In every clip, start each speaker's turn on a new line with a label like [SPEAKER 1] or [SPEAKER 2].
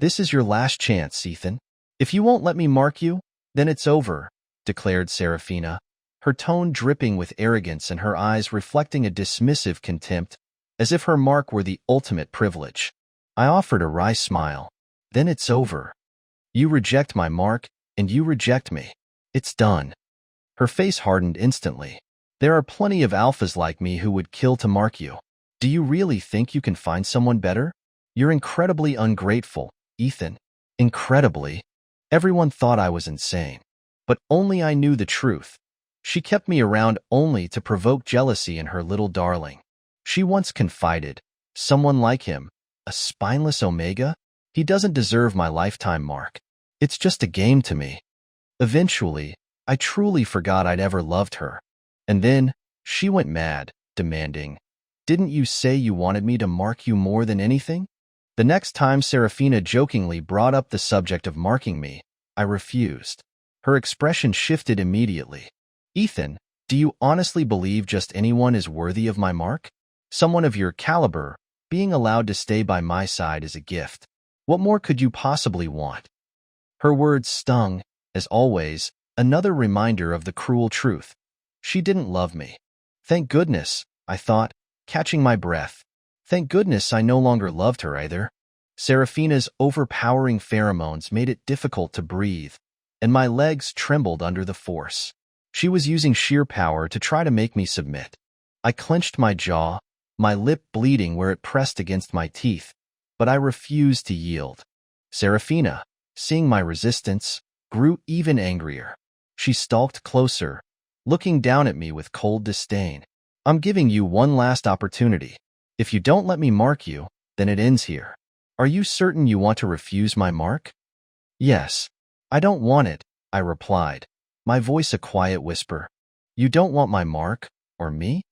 [SPEAKER 1] This is your last chance, Ethan. If you won't let me mark you, then it's over, declared Seraphina, her tone dripping with arrogance and her eyes reflecting a dismissive contempt, as if her mark were the ultimate privilege. I offered a wry smile. Then it's over. You reject my mark, and you reject me. It's done. Her face hardened instantly. There are plenty of alphas like me who would kill to mark you. Do you really think you can find someone better? You're incredibly ungrateful, Ethan. Incredibly. Everyone thought I was insane. But only I knew the truth. She kept me around only to provoke jealousy in her little darling. She once confided, someone like him, a spineless Omega? He doesn't deserve my lifetime mark. It's just a game to me. Eventually, I truly forgot I'd ever loved her. And then, she went mad, demanding, "Didn't you say you wanted me to mark you more than anything?" The next time Seraphina jokingly brought up the subject of marking me, I refused. Her expression shifted immediately. Ethan, do you honestly believe just anyone is worthy of my mark? Someone of your caliber, being allowed to stay by my side is a gift. What more could you possibly want? Her words stung, as always, another reminder of the cruel truth. She didn't love me. Thank goodness, I thought, catching my breath. Thank goodness I no longer loved her either. Seraphina's overpowering pheromones made it difficult to breathe, and my legs trembled under the force. She was using sheer power to try to make me submit. I clenched my jaw, my lip bleeding where it pressed against my teeth, but I refused to yield. Seraphina, seeing my resistance, grew even angrier. She stalked closer, looking down at me with cold disdain. I'm giving you one last opportunity. If you don't let me mark you, then it ends here. Are you certain you want to refuse my mark? Yes. I don't want it, I replied, my voice a quiet whisper. You don't want my mark, or me?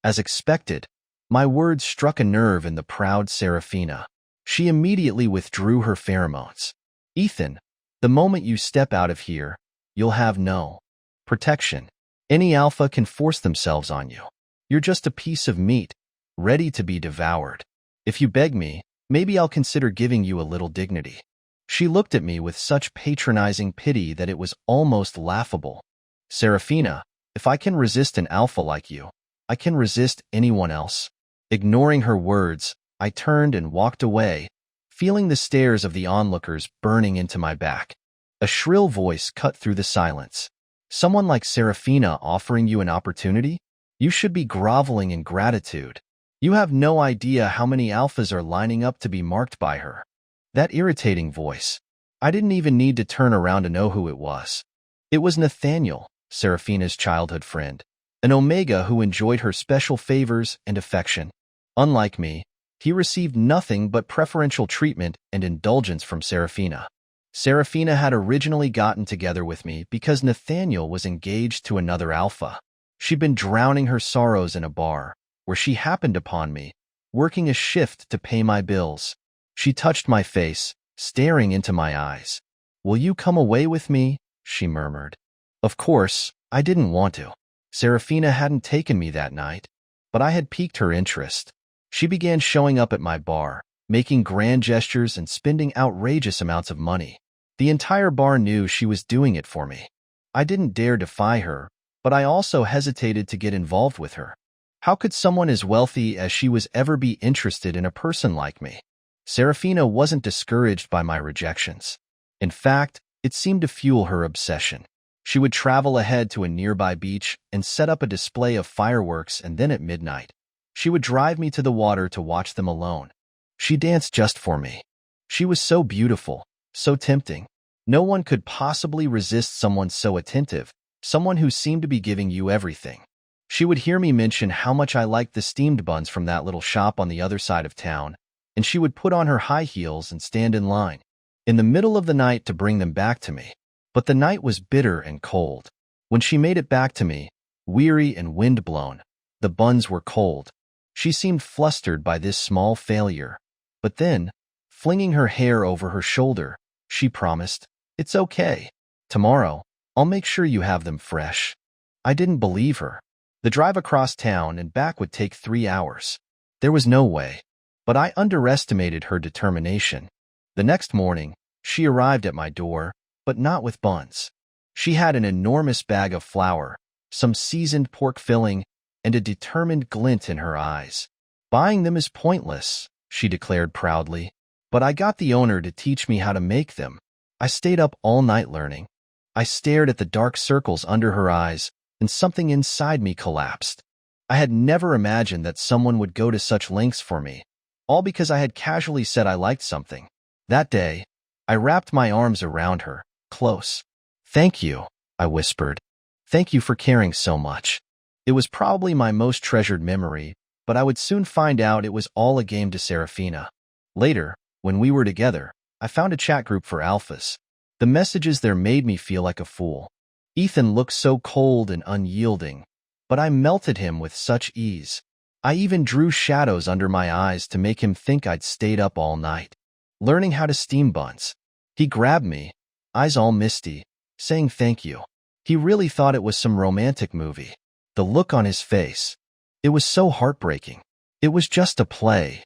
[SPEAKER 1] As expected, my words struck a nerve in the proud Seraphina. She immediately withdrew her pheromones. Ethan, the moment you step out of here, you'll have no protection. Any alpha can force themselves on you. You're just a piece of meat, ready to be devoured. If you beg me, maybe I'll consider giving you a little dignity. She looked at me with such patronizing pity that it was almost laughable. Seraphina, if I can resist an alpha like you, I can resist anyone else. Ignoring her words, I turned and walked away, feeling the stares of the onlookers burning into my back. A shrill voice cut through the silence. Someone like Seraphina offering you an opportunity? You should be groveling in gratitude. You have no idea how many alphas are lining up to be marked by her. That irritating voice. I didn't even need to turn around to know who it was. It was Nathaniel, Seraphina's childhood friend, an Omega who enjoyed her special favors and affection. Unlike me, he received nothing but preferential treatment and indulgence from Seraphina. Seraphina had originally gotten together with me because Nathaniel was engaged to another alpha. She'd been drowning her sorrows in a bar, where she happened upon me, working a shift to pay my bills. She touched my face, staring into my eyes. "Will you come away with me?" she murmured. Of course, I didn't want to. Seraphina hadn't taken me that night, but I had piqued her interest. She began showing up at my bar, making grand gestures and spending outrageous amounts of money. The entire bar knew she was doing it for me. I didn't dare defy her, but I also hesitated to get involved with her. How could someone as wealthy as she was ever be interested in a person like me? Seraphina wasn't discouraged by my rejections. In fact, it seemed to fuel her obsession. She would travel ahead to a nearby beach and set up a display of fireworks, and then at midnight, she would drive me to the water to watch them alone. She danced just for me. She was so beautiful, so tempting. No one could possibly resist someone so attentive, someone who seemed to be giving you everything. She would hear me mention how much I liked the steamed buns from that little shop on the other side of town, and she would put on her high heels and stand in line in the middle of the night to bring them back to me. But the night was bitter and cold. When she made it back to me, weary and windblown, the buns were cold. She seemed flustered by this small failure. But then, flinging her hair over her shoulder, she promised, "It's okay. Tomorrow, I'll make sure you have them fresh." I didn't believe her. The drive across town and back would take 3 hours. There was no way. But I underestimated her determination. The next morning, she arrived at my door, but not with buns. She had an enormous bag of flour, some seasoned pork filling, and a determined glint in her eyes. "Buying them is pointless," she declared proudly. "But I got the owner to teach me how to make them." I stayed up all night learning. I stared at the dark circles under her eyes, and something inside me collapsed. I had never imagined that someone would go to such lengths for me, all because I had casually said I liked something. That day, I wrapped my arms around her, close. "Thank you," I whispered. "Thank you for caring so much." It was probably my most treasured memory, but I would soon find out it was all a game to Seraphina. Later, when we were together, I found a chat group for alphas. The messages there made me feel like a fool. Ethan looked so cold and unyielding, but I melted him with such ease. I even drew shadows under my eyes to make him think I'd stayed up all night, learning how to steam buns. He grabbed me, eyes all misty, saying thank you. He really thought it was some romantic movie. The look on his face. It was so heartbreaking. It was just a play.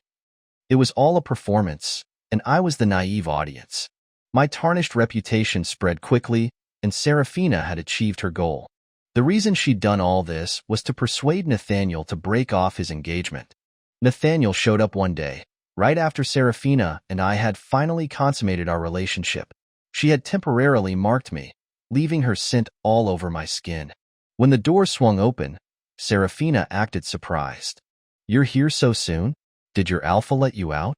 [SPEAKER 1] It was all a performance, and I was the naive audience. My tarnished reputation spread quickly, and Seraphina had achieved her goal. The reason she'd done all this was to persuade Nathaniel to break off his engagement. Nathaniel showed up one day, right after Seraphina and I had finally consummated our relationship. She had temporarily marked me, leaving her scent all over my skin. When the door swung open, Seraphina acted surprised. "You're here so soon? Did your alpha let you out?"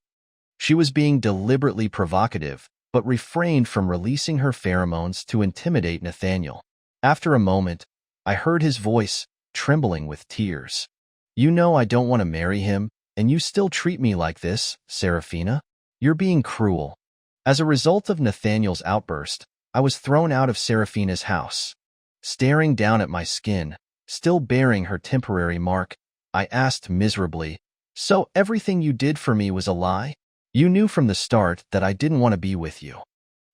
[SPEAKER 1] She was being deliberately provocative, but refrained from releasing her pheromones to intimidate Nathaniel. After a moment, I heard his voice, trembling with tears. "You know I don't want to marry him, and you still treat me like this, Seraphina? You're being cruel." As a result of Nathaniel's outburst, I was thrown out of Seraphina's house. Staring down at my skin, still bearing her temporary mark, I asked miserably, "So everything you did for me was a lie? You knew from the start that I didn't want to be with you."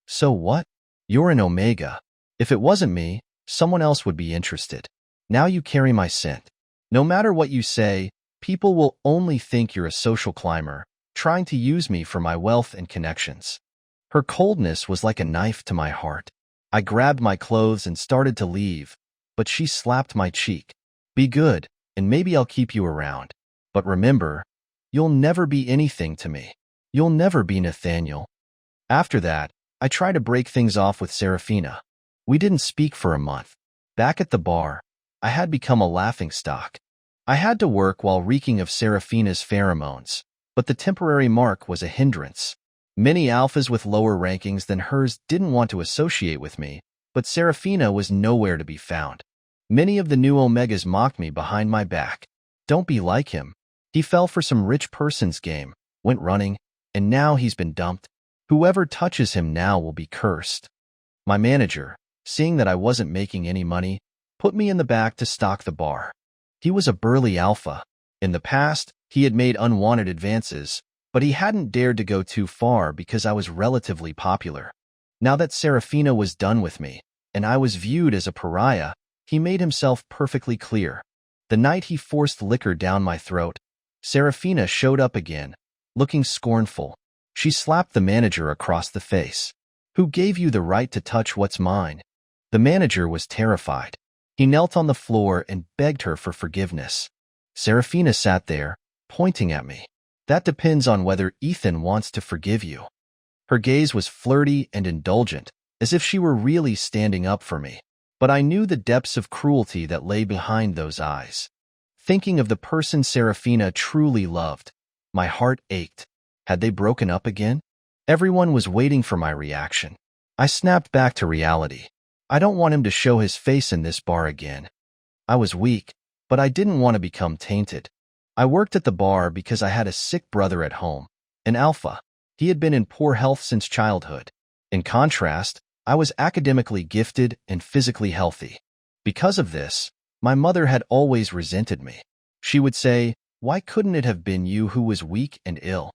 [SPEAKER 1] "So what? You're an Omega. If it wasn't me, someone else would be interested. Now you carry my scent. No matter what you say, people will only think you're a social climber, trying to use me for my wealth and connections." Her coldness was like a knife to my heart. I grabbed my clothes and started to leave, but she slapped my cheek. "Be good, and maybe I'll keep you around. But remember, you'll never be anything to me. You'll never be Nathaniel." After that, I tried to break things off with Seraphina. We didn't speak for a month. Back at the bar, I had become a laughingstock. I had to work while reeking of Seraphina's pheromones, but the temporary mark was a hindrance. Many alphas with lower rankings than hers didn't want to associate with me, but Seraphina was nowhere to be found. Many of the new Omegas mocked me behind my back. "Don't be like him. He fell for some rich person's game, went running, and now he's been dumped. Whoever touches him now will be cursed." My manager, seeing that I wasn't making any money, put me in the back to stock the bar. He was a burly alpha. In the past, he had made unwanted advances, but he hadn't dared to go too far because I was relatively popular. Now that Seraphina was done with me, and I was viewed as a pariah, he made himself perfectly clear. The night he forced liquor down my throat, Seraphina showed up again, looking scornful. She slapped the manager across the face. "Who gave you the right to touch what's mine?" The manager was terrified. He knelt on the floor and begged her for forgiveness. Seraphina sat there, pointing at me. "That depends on whether Ethan wants to forgive you." Her gaze was flirty and indulgent, as if she were really standing up for me. But I knew the depths of cruelty that lay behind those eyes. Thinking of the person Seraphina truly loved, my heart ached. Had they broken up again? Everyone was waiting for my reaction. I snapped back to reality. I don't want him to show his face in this bar again. I was weak, but I didn't want to become tainted. I worked at the bar because I had a sick brother at home, an alpha. He had been in poor health since childhood. In contrast, I was academically gifted and physically healthy. Because of this, my mother had always resented me. She would say, "Why couldn't it have been you who was weak and ill?"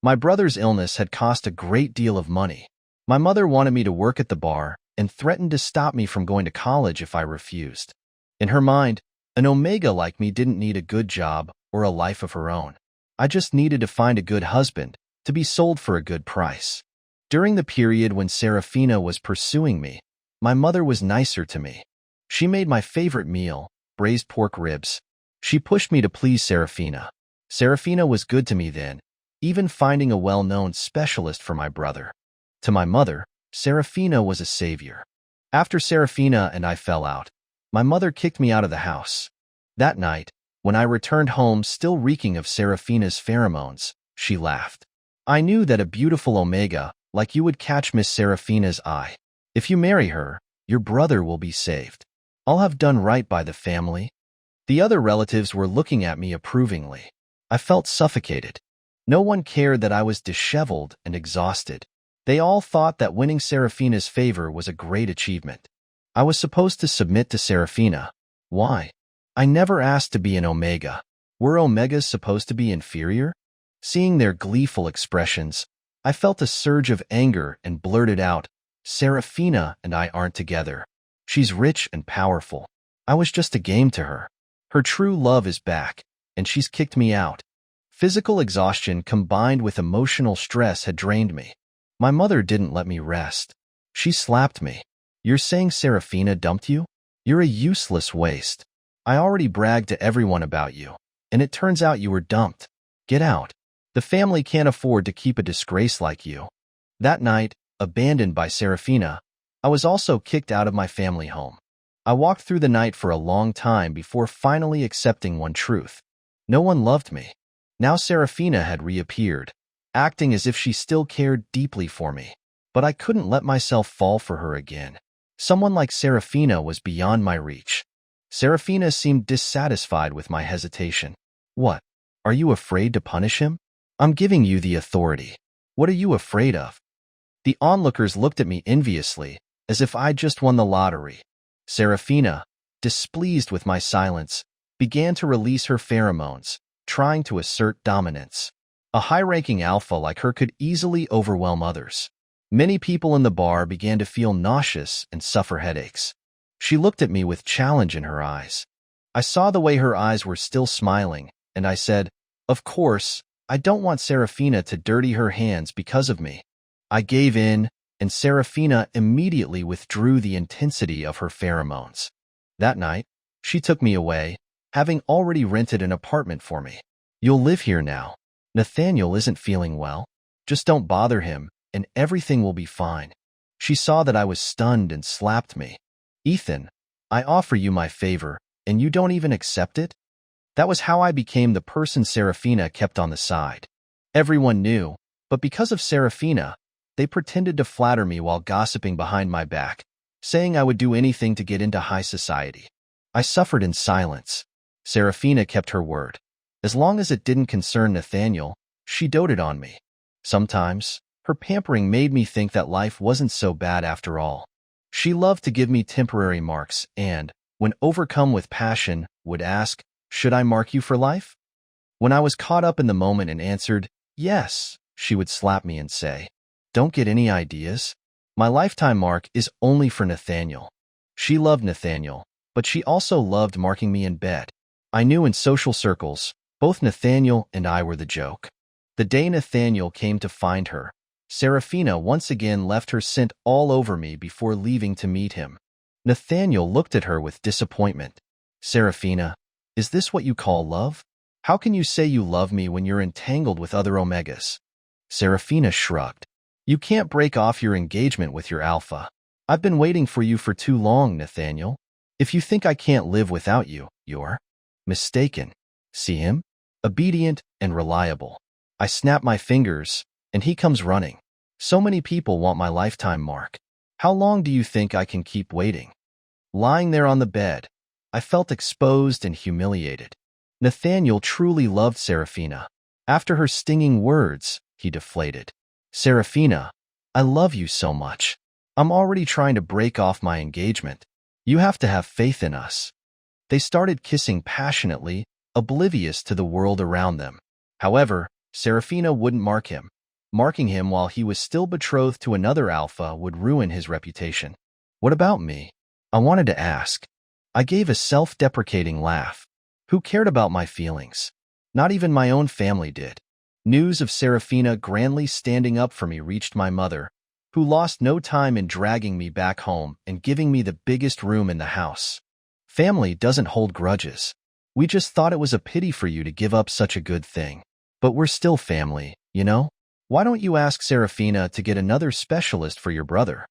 [SPEAKER 1] My brother's illness had cost a great deal of money. My mother wanted me to work at the bar and threatened to stop me from going to college if I refused. In her mind, an Omega like me didn't need a good job or a life of her own. I just needed to find a good husband, to be sold for a good price. During the period when Seraphina was pursuing me, my mother was nicer to me. She made my favorite meal, braised pork ribs. She pushed me to please Seraphina. Seraphina was good to me then, even finding a well-known specialist for my brother. To my mother, Seraphina was a savior. After Seraphina and I fell out, my mother kicked me out of the house. That night, when I returned home still reeking of Seraphina's pheromones, she laughed. I knew that a beautiful Omega like you would catch Miss Seraphina's eye. If you marry her, your brother will be saved. I'll have done right by the family. The other relatives were looking at me approvingly. I felt suffocated. No one cared that I was disheveled and exhausted. They all thought that winning Seraphina's favor was a great achievement. I was supposed to submit to Seraphina. Why? I never asked to be an Omega. Were Omegas supposed to be inferior? Seeing their gleeful expressions, I felt a surge of anger and blurted out, Seraphina and I aren't together. She's rich and powerful. I was just a game to her. Her true love is back, and she's kicked me out. Physical exhaustion combined with emotional stress had drained me. My mother didn't let me rest. She slapped me. You're saying Seraphina dumped you? You're a useless waste. I already bragged to everyone about you, and it turns out you were dumped. Get out. The family can't afford to keep a disgrace like you. That night, abandoned by Seraphina, I was also kicked out of my family home. I walked through the night for a long time before finally accepting one truth. No one loved me. Now Seraphina had reappeared, acting as if she still cared deeply for me. But I couldn't let myself fall for her again. Someone like Seraphina was beyond my reach. Seraphina seemed dissatisfied with my hesitation. What? Are you afraid to punish him? I'm giving you the authority. What are you afraid of? The onlookers looked at me enviously, as if I'd just won the lottery. Seraphina, displeased with my silence, began to release her pheromones, trying to assert dominance. A high-ranking alpha like her could easily overwhelm others. Many people in the bar began to feel nauseous and suffer headaches. She looked at me with challenge in her eyes. I saw the way her eyes were still smiling, and I said, Of course, I don't want Seraphina to dirty her hands because of me. I gave in, and Seraphina immediately withdrew the intensity of her pheromones. That night, she took me away, having already rented an apartment for me. You'll live here now. Nathaniel isn't feeling well. Just don't bother him, and everything will be fine. She saw that I was stunned and slapped me. Ethan, I offer you my favor, and you don't even accept it? That was how I became the person Seraphina kept on the side. Everyone knew, but because of Seraphina, they pretended to flatter me while gossiping behind my back, saying I would do anything to get into high society. I suffered in silence. Seraphina kept her word. As long as it didn't concern Nathaniel, she doted on me. Sometimes, her pampering made me think that life wasn't so bad after all. She loved to give me temporary marks and, when overcome with passion, would ask, Should I mark you for life? When I was caught up in the moment and answered, Yes, she would slap me and say, Don't get any ideas. My lifetime mark is only for Nathaniel. She loved Nathaniel, but she also loved marking me in bed. I knew in social circles, both Nathaniel and I were the joke. The day Nathaniel came to find her, Seraphina once again left her scent all over me before leaving to meet him. Nathaniel looked at her with disappointment. Seraphina, is this what you call love? How can you say you love me when you're entangled with other Omegas? Seraphina shrugged. You can't break off your engagement with your alpha. I've been waiting for you for too long, Nathaniel. If you think I can't live without you, you're mistaken. See him? Obedient and reliable. I snap my fingers, and he comes running. So many people want my lifetime mark. How long do you think I can keep waiting? Lying there on the bed, I felt exposed and humiliated. Nathaniel truly loved Seraphina. After her stinging words, he deflated. Seraphina, I love you so much. I'm already trying to break off my engagement. You have to have faith in us. They started kissing passionately, oblivious to the world around them. However, Seraphina wouldn't mark him. Marking him while he was still betrothed to another alpha would ruin his reputation. What about me? I wanted to ask. I gave a self-deprecating laugh. Who cared about my feelings? Not even my own family did. News of Seraphina grandly standing up for me reached my mother, who lost no time in dragging me back home and giving me the biggest room in the house. Family doesn't hold grudges. We just thought it was a pity for you to give up such a good thing. But we're still family, you know? Why don't you ask Seraphina to get another specialist for your brother?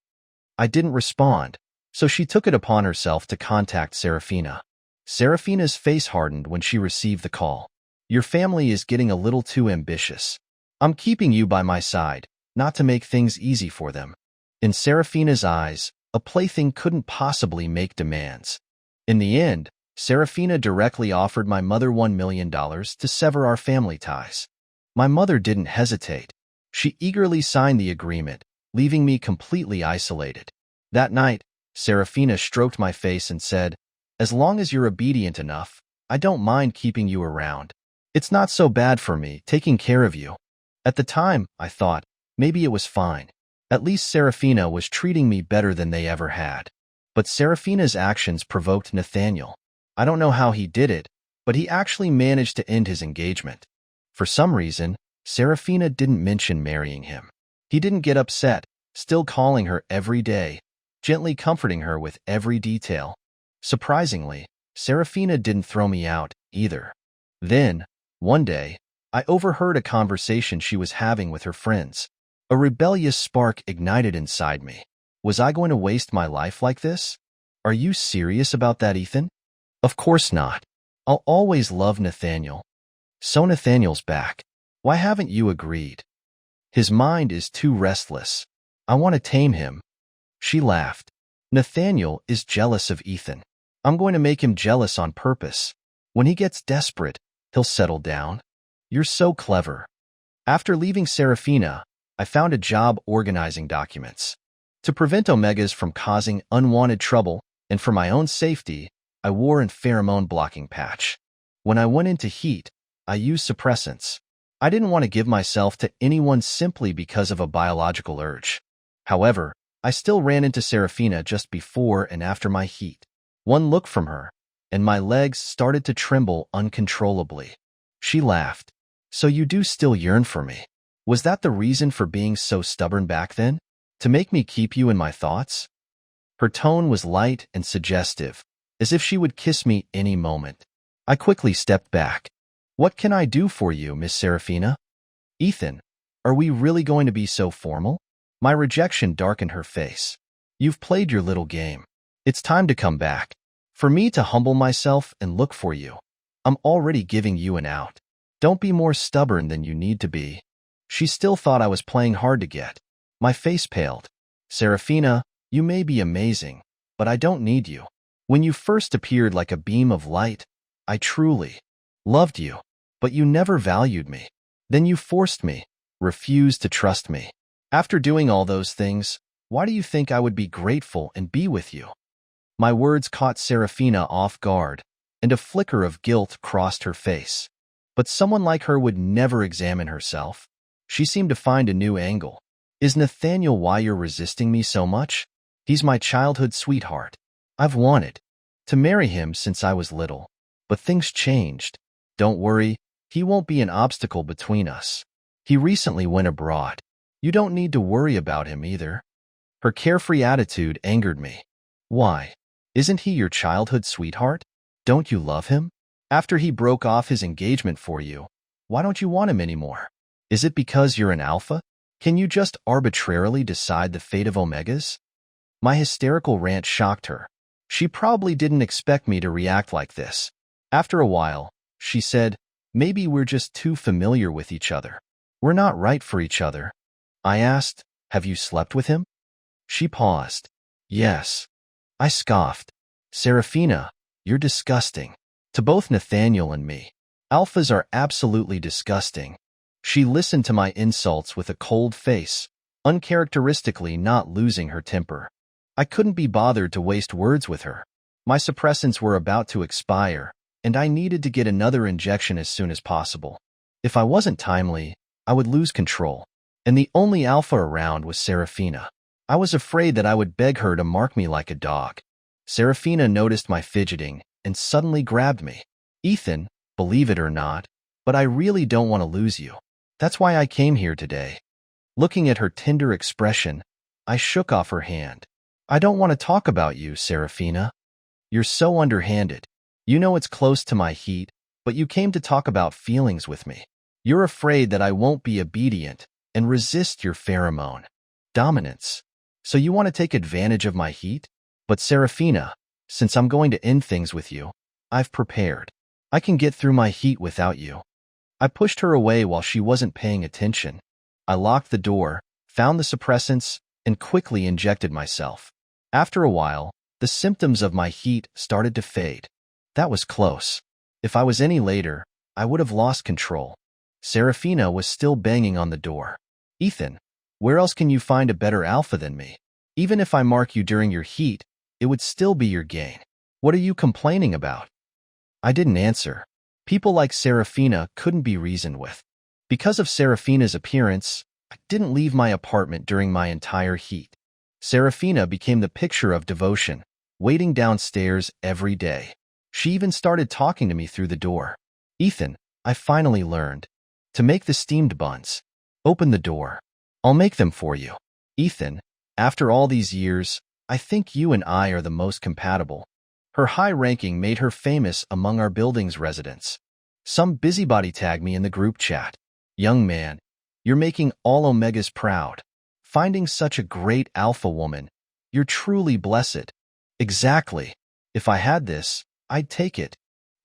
[SPEAKER 1] I didn't respond, so she took it upon herself to contact Seraphina. Seraphina's face hardened when she received the call. Your family is getting a little too ambitious. I'm keeping you by my side, not to make things easy for them. In Seraphina's eyes, a plaything couldn't possibly make demands. In the end, Seraphina directly offered my mother $1 million to sever our family ties. My mother didn't hesitate. She eagerly signed the agreement, leaving me completely isolated. That night, Seraphina stroked my face and said, "As long as you're obedient enough, I don't mind keeping you around. It's not so bad for me taking care of you." At the time, I thought, maybe it was fine. At least Seraphina was treating me better than they ever had. But Seraphina's actions provoked Nathaniel. I don't know how he did it, but he actually managed to end his engagement. For some reason, Seraphina didn't mention marrying him. He didn't get upset, still calling her every day, gently comforting her with every detail. Surprisingly, Seraphina didn't throw me out, either. Then, one day, I overheard a conversation she was having with her friends. A rebellious spark ignited inside me. Was I going to waste my life like this? Are you serious about that, Ethan? Of course not. I'll always love Nathaniel. So Nathaniel's back. Why haven't you agreed? His mind is too restless. I want to tame him. She laughed. Nathaniel is jealous of Ethan. I'm going to make him jealous on purpose. When he gets desperate, he'll settle down. You're so clever. After leaving Seraphina, I found a job organizing documents. To prevent omegas from causing unwanted trouble, and for my own safety, I wore a pheromone blocking patch. When I went into heat, I used suppressants. I didn't want to give myself to anyone simply because of a biological urge. However, I still ran into Seraphina just before and after my heat. One look from her, and my legs started to tremble uncontrollably. She laughed. So you do still yearn for me? Was that the reason for being so stubborn back then? To make me keep you in my thoughts? Her tone was light and suggestive, as if she would kiss me any moment. I quickly stepped back. What can I do for you, Miss Seraphina? Ethan, are we really going to be so formal? My rejection darkened her face. You've played your little game. It's time to come back. For me to humble myself and look for you. I'm already giving you an out. Don't be more stubborn than you need to be. She still thought I was playing hard to get. My face paled. Seraphina, you may be amazing, but I don't need you. When you first appeared like a beam of light, I truly loved you, but you never valued me. Then you forced me, refused to trust me. After doing all those things, why do you think I would be grateful and be with you? My words caught Seraphina off guard, and a flicker of guilt crossed her face. But someone like her would never examine herself. She seemed to find a new angle. Is Nathaniel why you're resisting me so much? He's my childhood sweetheart. I've wanted to marry him since I was little. But things changed. Don't worry, he won't be an obstacle between us. He recently went abroad. You don't need to worry about him either. Her carefree attitude angered me. Why? Isn't he your childhood sweetheart? Don't you love him? After he broke off his engagement for you, why don't you want him anymore? Is it because you're an alpha? Can you just arbitrarily decide the fate of omegas? My hysterical rant shocked her. She probably didn't expect me to react like this. After a while, she said, maybe we're just too familiar with each other. We're not right for each other. I asked, have you slept with him? She paused. Yes. I scoffed. Seraphina, you're disgusting. To both Nathaniel and me. Alphas are absolutely disgusting. She listened to my insults with a cold face, uncharacteristically not losing her temper. I couldn't be bothered to waste words with her. My suppressants were about to expire, and I needed to get another injection as soon as possible. If I wasn't timely, I would lose control. And the only alpha around was Seraphina. I was afraid that I would beg her to mark me like a dog. Seraphina noticed my fidgeting and suddenly grabbed me. Ethan, believe it or not, but I really don't want to lose you. That's why I came here today. Looking at her tender expression, I shook off her hand. I don't want to talk about you, Seraphina. You're so underhanded. You know it's close to my heat, but you came to talk about feelings with me. You're afraid that I won't be obedient and resist your pheromone. Dominance. So you want to take advantage of my heat? But Seraphina, since I'm going to end things with you, I've prepared. I can get through my heat without you. I pushed her away while she wasn't paying attention. I locked the door, found the suppressants, and quickly injected myself. After a while, the symptoms of my heat started to fade. That was close. If I was any later, I would have lost control. Seraphina was still banging on the door. Ethan, where else can you find a better alpha than me? Even if I mark you during your heat, it would still be your gain. What are you complaining about? I didn't answer. People like Seraphina couldn't be reasoned with. Because of Seraphina's appearance, I didn't leave my apartment during my entire heat. Seraphina became the picture of devotion, waiting downstairs every day. She even started talking to me through the door. Ethan, I finally learned. To make the steamed buns. Open the door. I'll make them for you. Ethan, after all these years, I think you and I are the most compatible. Her high ranking made her famous among our building's residents. Some busybody tagged me in the group chat. Young man, you're making all Omegas proud. Finding such a great alpha woman. You're truly blessed. Exactly. If I had this, I'd take it.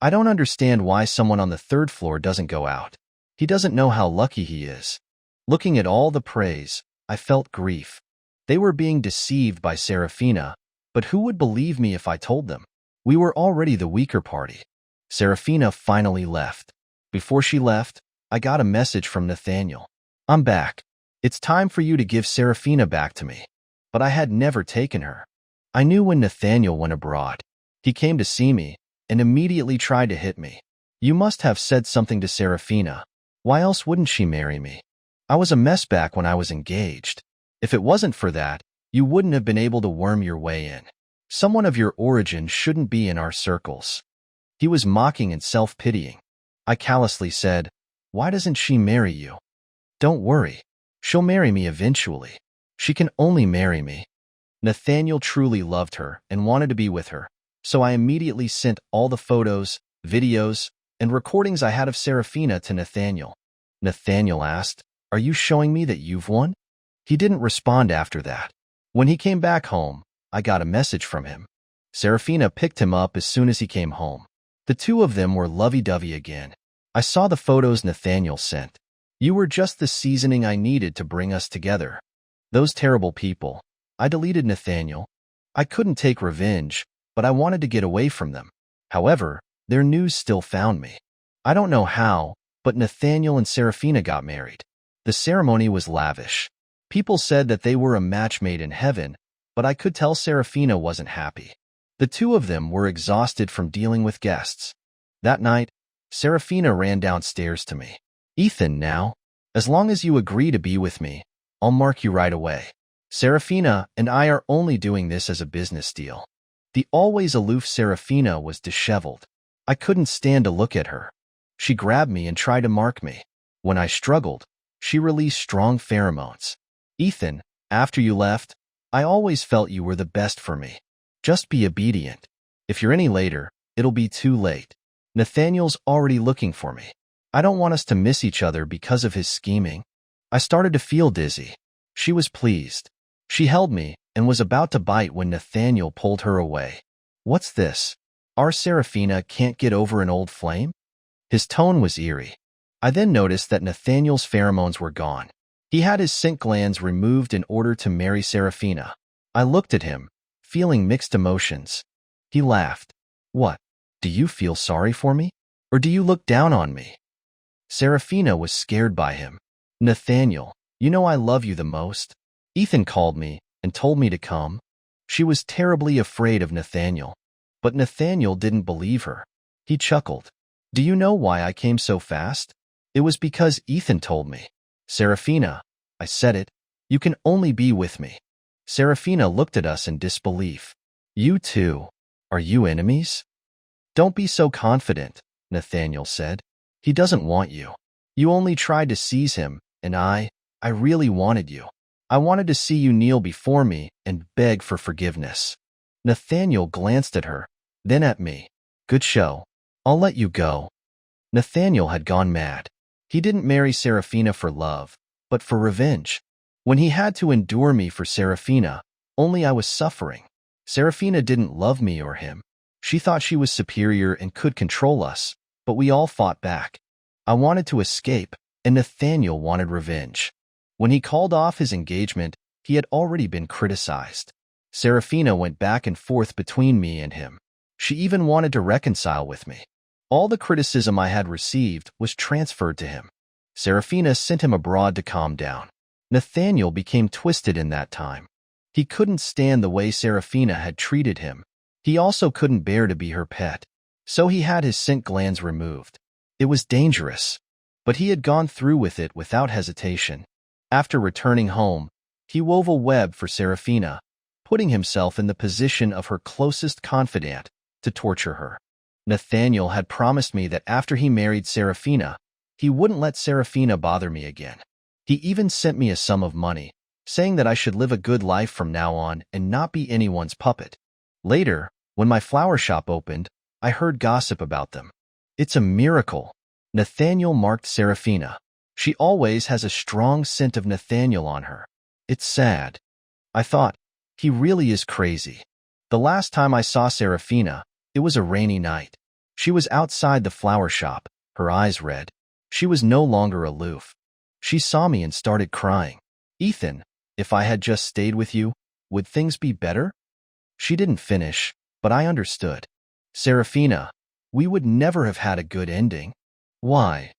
[SPEAKER 1] I don't understand why someone on the third floor doesn't go out. He doesn't know how lucky he is. Looking at all the praise, I felt grief. They were being deceived by Seraphina, but who would believe me if I told them? We were already the weaker party. Seraphina finally left. Before she left, I got a message from Nathaniel. I'm back. It's time for you to give Seraphina back to me. But I had never taken her. I knew when Nathaniel went abroad. He came to see me and immediately tried to hit me. You must have said something to Seraphina. Why else wouldn't she marry me? I was a mess back when I was engaged. If it wasn't for that, you wouldn't have been able to worm your way in. Someone of your origin shouldn't be in our circles. He was mocking and self-pitying. I callously said, why doesn't she marry you? Don't worry. She'll marry me eventually. She can only marry me. Nathaniel truly loved her and wanted to be with her, so I immediately sent all the photos, videos, and recordings I had of Seraphina to Nathaniel. Nathaniel asked, are you showing me that you've won? He didn't respond after that. When he came back home, I got a message from him. Seraphina picked him up as soon as he came home. The two of them were lovey-dovey again. I saw the photos Nathaniel sent. You were just the seasoning I needed to bring us together. Those terrible people. I deleted Nathaniel. I couldn't take revenge, but I wanted to get away from them. However, their news still found me. I don't know how, but Nathaniel and Seraphina got married. The ceremony was lavish. People said that they were a match made in heaven, but I could tell Seraphina wasn't happy. The two of them were exhausted from dealing with guests. That night, Seraphina ran downstairs to me. Ethan, now, as long as you agree to be with me, I'll mark you right away. Seraphina and I are only doing this as a business deal. The always aloof Seraphina was disheveled. I couldn't stand to look at her. She grabbed me and tried to mark me. When I struggled, she released strong pheromones. Ethan, after you left, I always felt you were the best for me. Just be obedient. If you're any later, it'll be too late. Nathaniel's already looking for me. I don't want us to miss each other because of his scheming. I started to feel dizzy. She was pleased. She held me and was about to bite when Nathaniel pulled her away. What's this? Our Seraphina can't get over an old flame? His tone was eerie. I then noticed that Nathaniel's pheromones were gone. He had his scent glands removed in order to marry Seraphina. I looked at him, feeling mixed emotions. He laughed. What? Do you feel sorry for me? Or do you look down on me? Seraphina was scared by him. Nathaniel, you know I love you the most. Ethan called me and told me to come. She was terribly afraid of Nathaniel. But Nathaniel didn't believe her. He chuckled. Do you know why I came so fast? It was because Ethan told me. Seraphina, I said it, you can only be with me. Seraphina looked at us in disbelief. You too. Are you enemies? Don't be so confident, Nathaniel said. He doesn't want you. You only tried to seize him, and I really wanted you. I wanted to see you kneel before me and beg for forgiveness. Nathaniel glanced at her, then at me. Good show. I'll let you go. Nathaniel had gone mad. He didn't marry Seraphina for love, but for revenge. When he had to endure me for Seraphina, only I was suffering. Seraphina didn't love me or him. She thought she was superior and could control us, but we all fought back. I wanted to escape, and Nathaniel wanted revenge. When he called off his engagement, he had already been criticized. Seraphina went back and forth between me and him. She even wanted to reconcile with me. All the criticism I had received was transferred to him. Seraphina sent him abroad to calm down. Nathaniel became twisted in that time. He couldn't stand the way Seraphina had treated him. He also couldn't bear to be her pet. So he had his scent glands removed. It was dangerous, but he had gone through with it without hesitation. After returning home, he wove a web for Seraphina, putting himself in the position of her closest confidant to torture her. Nathaniel had promised me that after he married Seraphina, he wouldn't let Seraphina bother me again. He even sent me a sum of money, saying that I should live a good life from now on and not be anyone's puppet. Later, when my flower shop opened, I heard gossip about them. It's a miracle. Nathaniel marked Seraphina. She always has a strong scent of Nathaniel on her. It's sad. I thought, he really is crazy. The last time I saw Seraphina, it was a rainy night. She was outside the flower shop, her eyes red. She was no longer aloof. She saw me and started crying. Ethan, if I had just stayed with you, would things be better? She didn't finish, but I understood. Seraphina, we would never have had a good ending. Why?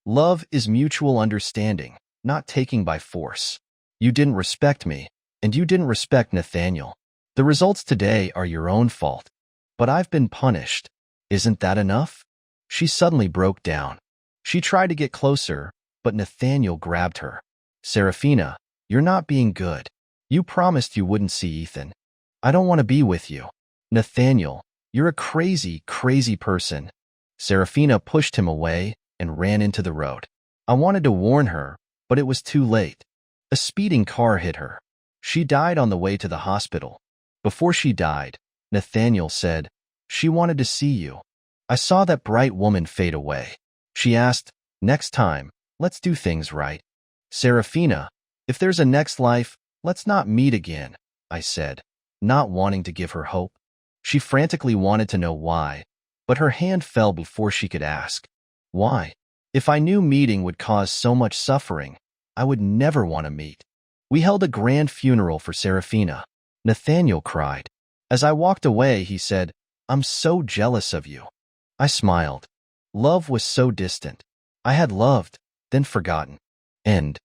[SPEAKER 1] Love is mutual understanding, not taking by force. You didn't respect me, and you didn't respect Nathaniel. The results today are your own fault. But I've been punished. Isn't that enough? She suddenly broke down. She tried to get closer, but Nathaniel grabbed her. Seraphina, you're not being good. You promised you wouldn't see Ethan. I don't want to be with you. Nathaniel, you're a crazy, crazy person. Seraphina pushed him away and ran into the road. I wanted to warn her, but it was too late. A speeding car hit her. She died on the way to the hospital. Before she died, Nathaniel said, she wanted to see you. I saw that bright woman fade away. She asked, next time, let's do things right. Seraphina, if there's a next life, let's not meet again, I said, not wanting to give her hope. She frantically wanted to know why, but her hand fell before she could ask. Why? If I knew meeting would cause so much suffering, I would never want to meet. We held a grand funeral for Seraphina. Nathaniel cried. As I walked away, he said, I'm so jealous of you. I smiled. Love was so distant. I had loved, then forgotten. End.